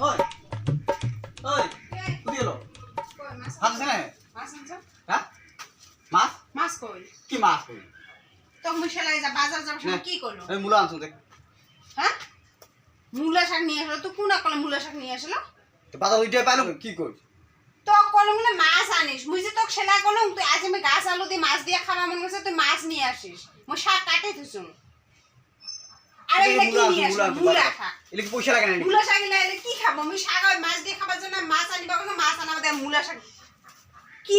ওই ওই কোথায় গেল মাছ আছে না মাছ আনছো হ্যাঁ মাছ মাছ কই কি মাছ কই তো মুশালাই যা বাজার যাব সময় কি করলো এই মূলা আনছো দেখ হ্যাঁ মূলা শাক নিয়ে আসলো তো কোন আকলে মূলা শাক নিয়ে আসলো তো বাজার ওইটা পাইলো কি কই তো কল মানে মাছ আনিস মুই যে তোক সেলা করলাম তুই আজ আমি গাছ আলু দিয়ে মাছ দিয়ে খাওয়া মনে হচ্ছে তুই মাছ নিয়ে আসিস মুই শাক কাটে দিছুন আরে এটা কি নিয়ে আসলো মূলা শাক এলে কি পয়সা লাগে না মূলা শাক নিলে কি খাবো মুই শাক আর মাছ দিয়ে খাবার জন্য মাছ আনিবা কোনো মাছ আনাবা দে মূলা শাক কি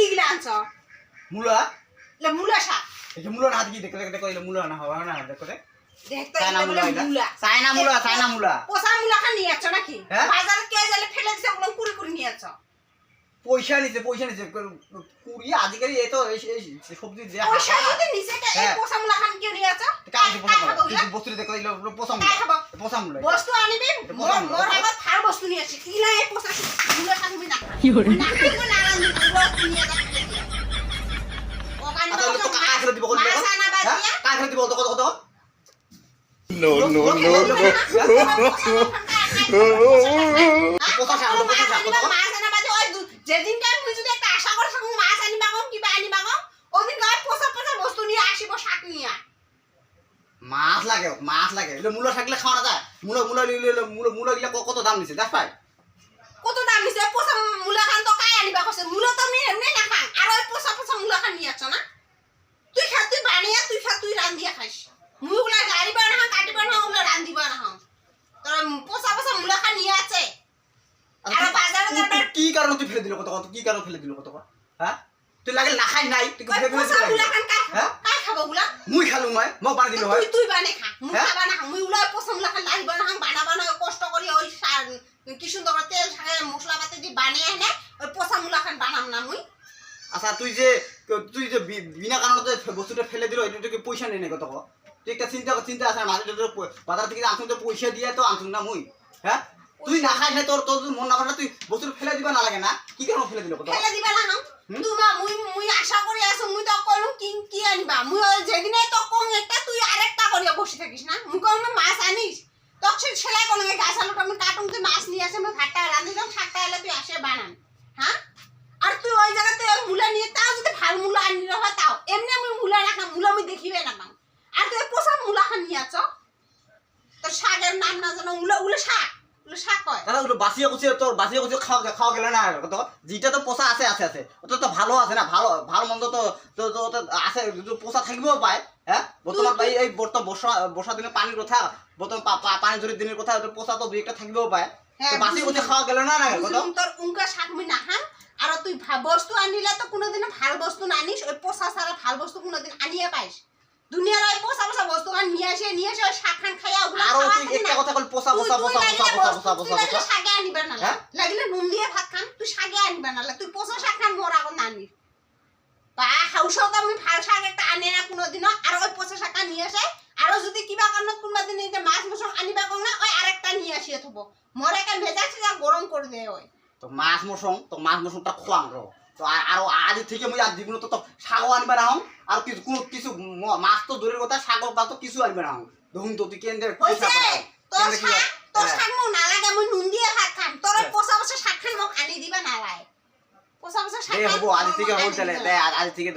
গিলা আনছ মূলা লে মূলা শাক এই মূলা না কি দেখলে দেখো এলে মূলা না হওয়া না দেখো রে দেখতে মূলা চায়না মূলা পোষা মূলা খান নিয়ে আসছ নাকি বাজারে কে গেলে ফেলে দিছে ওগুলো কুড়ি কুড়ি নিয়ে আসছ পয়সা নিছে কুড়ি আজকাল এই তো এই সবজি দেয়া পয়সা যদি নিছে এই পোষা মূলা খান কেউ নিয়ে আসছ কাজ বস্তু দেখো এলে পোষা মূলা বস্তু আনিবি মোর আবার থার বস্তু নিয়ে আসি কি না এই পোষা মূলা খান তুমি না না খাইবো না রান্দি বস্তু নিয়ে যা ওখানে তো কাকড়া দিব কত কাকড়া দিব কত No. যেদিন মুই যদি একটা আশা করে থাকবো মাছ আনিবা কম কিবা আনিবা কম ওদিন গায় পোষা বস্তু নিয়ে আসিব শাক নিয়া মাছ লাগে এলে মূলা থাকলে খাওয়া না যায় মূলা গিলা কত দাম নিছে দেখ ভাই কত দাম নিছে পোষা মূলা খান তো কাই আনিবা কইছে মূলা তো আমি এমনি না খান আর ওই পোষা মূলা খান নিয়ে আসছ না তুই খা তুই বানিয়া তুই রান্দিয়া খাইস মুই ওগুলা গাড়ি বানা কাটি বানা ওগুলা রান্দি বানা তোর পোষা মূলা খান নিয়ে আছে আর বাজারে যাবার কি কারণে তুই ফেলে দিল কত কি কারণে ফেলে দিল কত হ্যাঁ তুই লাগে না খাই নাই তুই ফেলে পোষা মূলা খান কাই খাবো গুলা মুই খালু মই মগ বানি দিল হয় তুই বানে খা মুই খাবা না মুই ওগুলা পোষা মূলা খান লাগি বানা কষ্ট করি ওই সার কি সুন্দর তেল ছাড়ে মশলা পাতি দি বানিয়ে এনে ওই পোষা মূলা খান বানাম না মুই আচ্ছা তুই যে বিনা কারণে বস্তুটা ফেলে দিল এটা কি পয়সা নেই কত তুই একটা চিন্তা আছে মাঝে বাজার থেকে আনছুন তো পয়সা দিয়ে তো আনছুন না মুই হ্যাঁ তুই না খাই না তোর মন না ভালো তুই বস্তুটা ফেলে দিবা না লাগে না কি কারণে ফেলে দিল কত ফেলে দিবা না তুমা মুই আশা করি আছো মুই তো কইলু কি আনিবা মুই যেদিনে তো কোন একটা তুই আরেকটা করিয়া বসে থাকিস না মুই কোন মাছ আনিস তখন ছেলে কোন গাছ আলু আমি কাটুন তুই মাছ নিয়ে আসে আমি ভাতটা রাঁধি দাও শাকটা এলে তুই আসে বানান হ্যাঁ আর তুই ওই জায়গাতে মূলা নিয়ে তাও যদি ভাল মূলা আনি হয় তাও এমনি আমি মূলা না খাম মূলা আমি দেখিবে না পাও আর তুই পোষা মূলা খান নিয়ে আছ তোর শাকের নাম না জানো উলে শাক কয় দাদা ওটা বাসিয়া কুচি খাওয়া গেলে না কত যেটা তো পোষা আছে ওটা তো ভালো আছে না ভালো মন্দ তো আছে পোষা থাকবেও পায় হ্যাঁ বর্তমান এই বর্ষা দিনে পানির কথা বর্তমান পানি ঝরির দিনের কথা পোষা তো দুই একটা থাকবেও পায় বাসি কুচি খাওয়া গেলে না কত তোর উনকা শাক মুই না খাম আর তুই বস্তু আনিলে তো কোনোদিন ভাল বস্তু না আনিস ওই পোষা ছাড়া ভাল বস্তু কোনোদিন আনিয়ে পাইস দুনিয়ার ওই পোষা বস্তু নিয়ে আসে ওই শাক খান খাইয়া ওগুলা আর তুই একটা কথা বল পোষা শাকে আনিবা না লাগিলে নুন দিয়ে ভাত খান তুই শাকে আনিবা না তুই পোষা শাক খান মোর আগত না আনিস বা হাউসও তো আমি ভাল শাক একটা আনে না কোনোদিন আর ওই পোষা শাক নিয়ে আসে আর যদি কিবা কারণে কোনোদিন এই যে মাছ মশলা আনিবা কম না ওই আরেকটা নিয়ে আসিয়ে থব মোর একটা ভেজাচ্ছি যা গরম করে দে ওই তো মাছ মশংটা খোয়াং রো তো আর আজ থেকে মুই আর জীবন তো শাকও আনবে না আর কিছু মাছ তো দূরের কথা শাক বা তো কিছু আনবে না দেখুন তো তুই কেন্দ্রে তোর শাক মো না লাগে মুই নুন দিয়ে ভাত খাম তোর পোষা শাক খান মোক আনি দিবা না লাগে পোষা শাক হবো আজ থেকে হোটেলে আজ থেকে